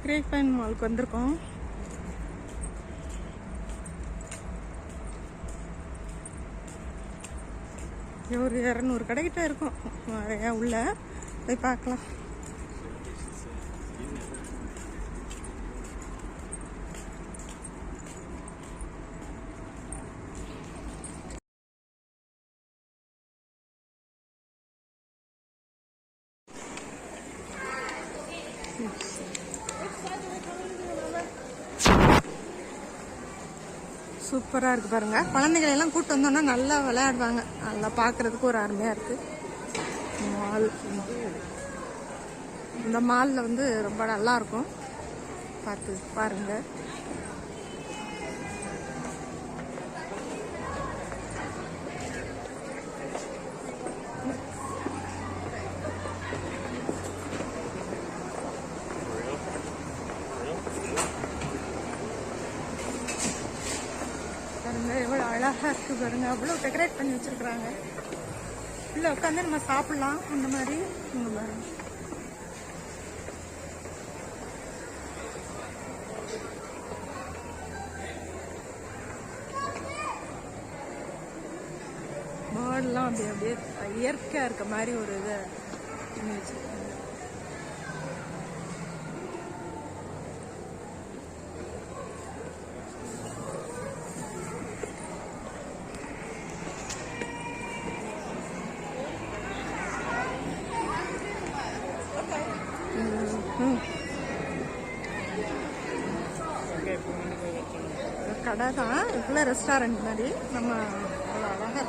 கிரேஃபைன் மாலுக்கு வந்திருக்கோம். ஒரு 200 கடைக்கிட்ட இருக்கும். நிறையா உள்ள போய் பார்க்கலாம். சூப்பராக இருக்குது பாருங்கள். குழந்தைகளை எல்லாம் கூப்பிட்டு வந்தோன்னா நல்லா விளையாடுவாங்க. நல்லா பார்க்குறதுக்கு ஒரு அருமையாக இருக்குது மால். இந்த மாலில் வந்து ரொம்ப நல்லாயிருக்கும். பார்த்து பாருங்கள். எவ்வளோ அழகாக இருக்குது பாருங்க. அவ்வளோ டெக்கரேட் பண்ணி வச்சுருக்குறாங்க. இல்லை உட்காந்து நம்ம சாப்பிட்லாம். அந்த மாதிரி இங்கே பாருங்க. மாடெல்லாம் அப்படியே அப்படியே இயற்கையாக இருக்க மாதிரி ஒரு இதை பண்ணி வச்சுருக்காங்க. கடை தான் இதுக்குள்ள ரெஸ்டாரண்ட் மாதிரி. நம்ம அவ்வளோ அழகாக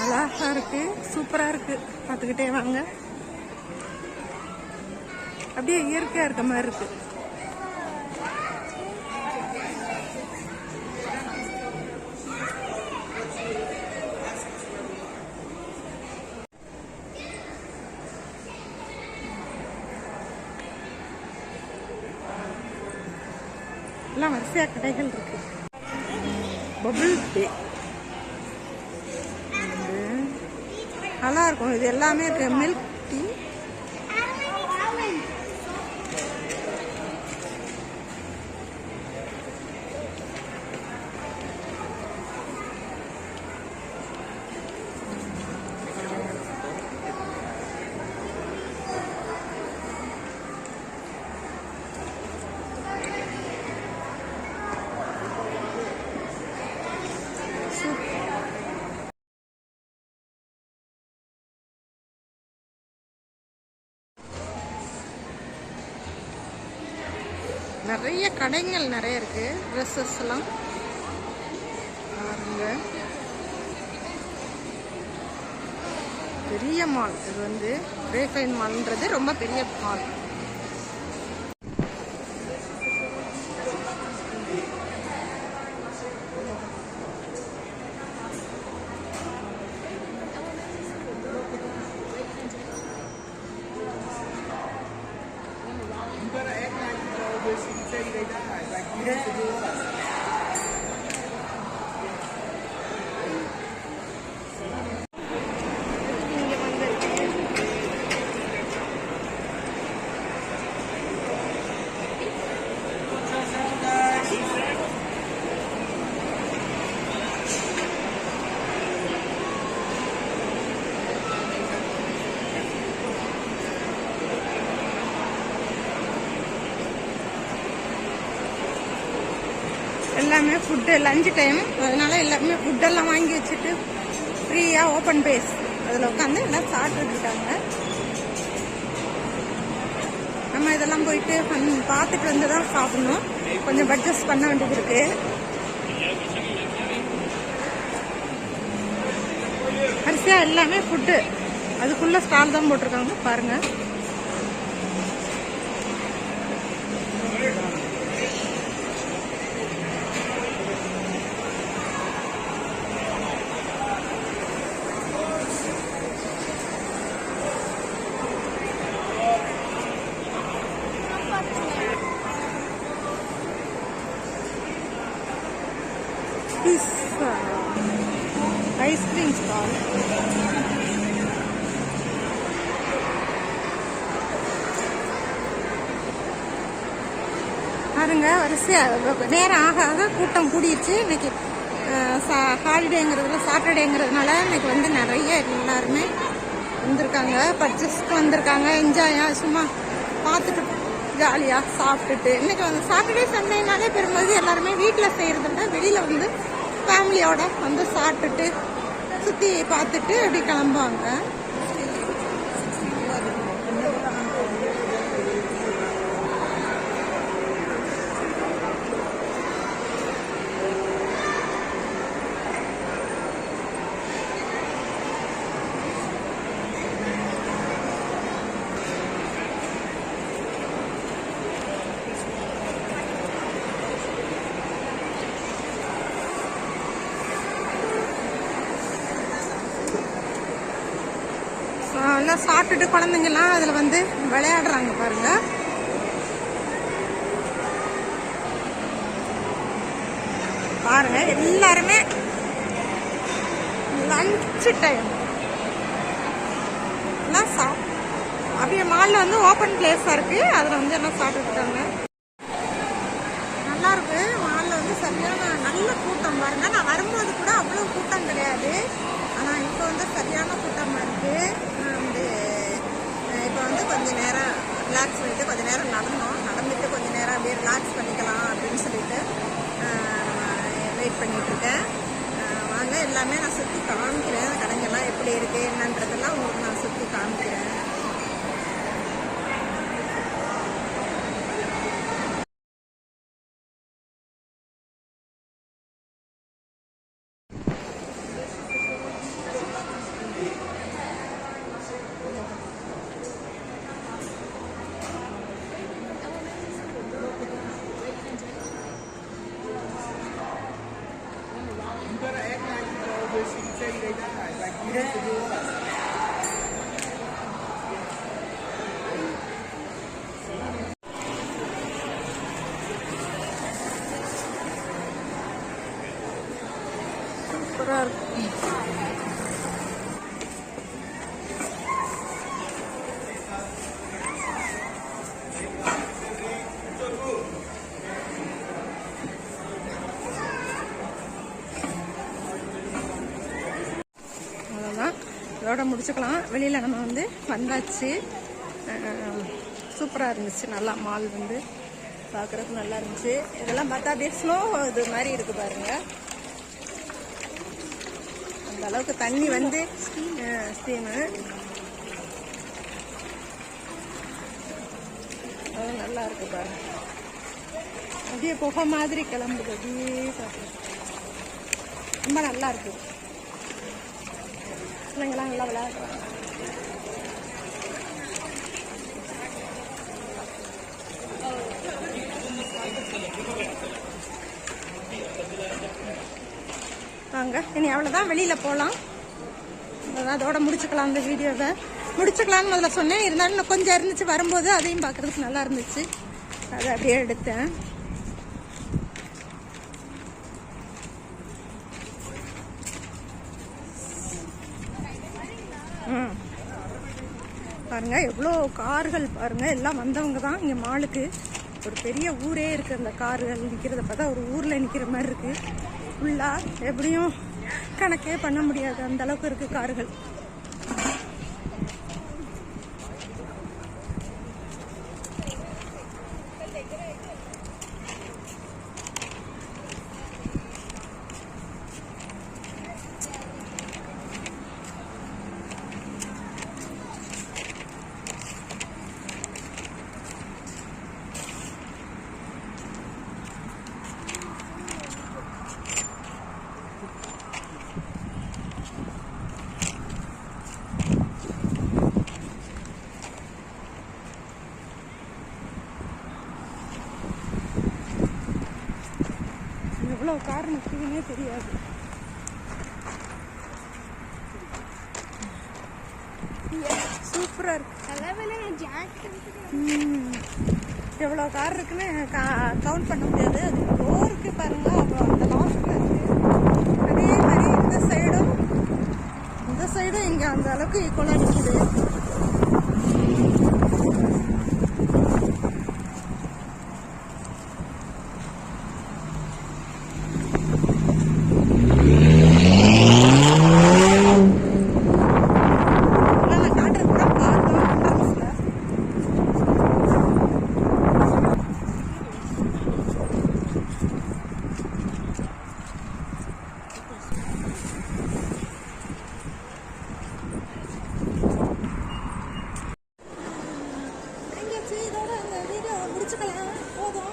அழகா இருக்கு. சூப்பரா இருக்கு. பார்த்துக்கிட்டே வாங்க. அப்படியே இயற்கையா இருக்க மாதிரி இருக்கு. எல்லாம் வரிசையா கடைகள் இருக்கு. பபிள் டே நல்லா இருக்கும். இது எல்லாமே இருக்கு. மில்க் டீ, நிறைய கடைகள் நிறைய இருக்கு. ட்ரெஸ்ஸஸ் எல்லாம் பாருங்க. பெரிய மால் இது வந்து கிரேஃபைன் மால்ன்றது ரொம்ப பெரிய மால். எல்லாமே ஃபுட்டு லஞ்சு டைம். அதனால எல்லாருமே ஃபுட்டெல்லாம் வாங்கி வச்சுட்டு ஃப்ரீயாக ஓப்பன் பேஸ் அதில் உட்காந்து எல்லாம் சாப்பிட்டுட்டு இருக்காங்க. நம்ம இதெல்லாம் போயிட்டு பார்த்துட்டு வந்து தான் சாப்பிடணும். கொஞ்சம் பட்ஜெட் பண்ண வேண்டியது இருக்கு. வரிசையாக எல்லாமே ஃபுட்டு அதுக்குள்ளே ஸ்டால் தான் போட்டிருக்காங்க பாருங்கள். Ice cream stall. பாருங்க வரிசையாக நேரம் ஆக ஆக கூட்டம் கூடிடுச்சு. இன்னைக்கு ஹாலிடேங்கிறதுல சாட்டர்டேங்கிறதுனால இன்னைக்கு வந்து நிறைய எல்லாருமே வந்திருக்காங்க, பர்ச்சேஸ்க்கு வந்திருக்காங்க. என்ஜாயாக சும்மா பார்த்துட்டு ஜாலியாக சாப்பிட்டுட்டு. இன்னைக்கு வந்து சாட்டர்டே சண்டேனாலே பெரும்பாலும் எல்லாருமே வீட்டில் செய்கிறத விட வெளியில் வந்து ஃபேமிலியோட வந்து சாப்பிட்டுட்டு சுற்றி பார்த்துட்டு அப்படி கிளம்புவாங்க. எல்லாம் சாப்பிட்டுட்டு குழந்தைங்கலாம் அதில் வந்து விளையாடுறாங்க பாருங்க. பாருங்க எல்லாருமே லஞ்ச் டைம் எல்லாம் அப்படியே மாலில் வந்து ஓப்பன் பிளேஸாக இருக்கு. அதில் வந்து எல்லாம் சாப்பிட்டுருக்காங்க. நல்லா இருக்கு. மாலில் வந்து சரியான நல்ல கூட்டம் பாருங்க. நான் வரும்போது கூட அவ்வளோ கூட்டம் கிடையாது. ஆனால் இப்போ வந்து சரியான கூட்டமாக இருக்கு. இப்போ வந்து கொஞ்சம் நேரம் ரிலாக்ஸ் பண்ணிட்டு கொஞ்சம் நேரம் நடந்துட்டு கொஞ்சம் நேரம் அப்படியே ரிலாக்ஸ் பண்ணிக்கலாம் அப்படின்னு சொல்லிட்டு வெயிட் பண்ணிகிட்ருக்கேன். வாங்க எல்லாமே நான் சுற்றி காமிக்கிறேன். கடைங்கெல்லாம் எப்படி இருக்குது என்னன்றதெல்லாம் உங்களுக்கு நான் சுற்றி காமிக்கிறேன். சூப்பராக இருக்கும். அவ்வளோதான், இதோட முடிச்சுக்கலாம். வெளியில் நம்ம வந்து வந்தாச்சு. சூப்பராக இருந்துச்சு. நல்லா மால் வந்து பார்க்குறதுக்கு நல்லா இருந்துச்சு. இதெல்லாம் பார்த்தா அப்படியே ஸ்னோ இது மாதிரி இருக்குது பாருங்க. அந்த அளவுக்கு தண்ணி வந்து ஸ்டீமு அது நல்லா இருக்கு பாருங்க. அப்படியே புகை மாதிரி கிளம்புது. அப்படியே பார்க்குறது ரொம்ப நல்லா இருக்கு. பிள்ளைங்களாம் நல்லா விளையாடுறாங்க. வாங்க இனி அவ்வளோதான், வெளியில் போகலாம். அதோட முடிச்சுக்கலாம். அந்த வீடியோவை முடிச்சுக்கலான்னு முதல்ல சொன்னேன். இருந்தாலும் நான் கொஞ்சம் இருந்துச்சு வரும்போது, அதையும் பார்க்குறதுக்கு நல்லா இருந்துச்சு. அதை அப்படியே எடுத்தேன். பாருங்க எவ்வளோ கார்கள் பாருங்க. எல்லாம் வந்தவங்க தான். இங்கே மாலுக்கு ஒரு பெரிய ஊரே இருக்குது. அந்த கார்கள் நிற்கிறத பார்த்தா ஒரு ஊரில் நிற்கிற மாதிரி இருக்குது. ஃபுல்லாக எப்படியும் கணக்கே பண்ண முடியாது, அந்த அளவுக்கு இருக்குது கார்கள். எவ்வளோ கார் நிற்குதுன்னே தெரியாது. சூப்பராக இருக்கு. எவ்வளோ கார் இருக்குன்னு கவுண்ட் பண்ண முடியாது. அது டோருக்கு பாருங்க. அப்புறம் அந்த லாஸ்ட்ல இருக்கு. அந்த அளவுக்கு ஈக்குவலாக நிற்குது. இதோட அந்த வீடியோ முடிச்சுக்கலாம் போதும்.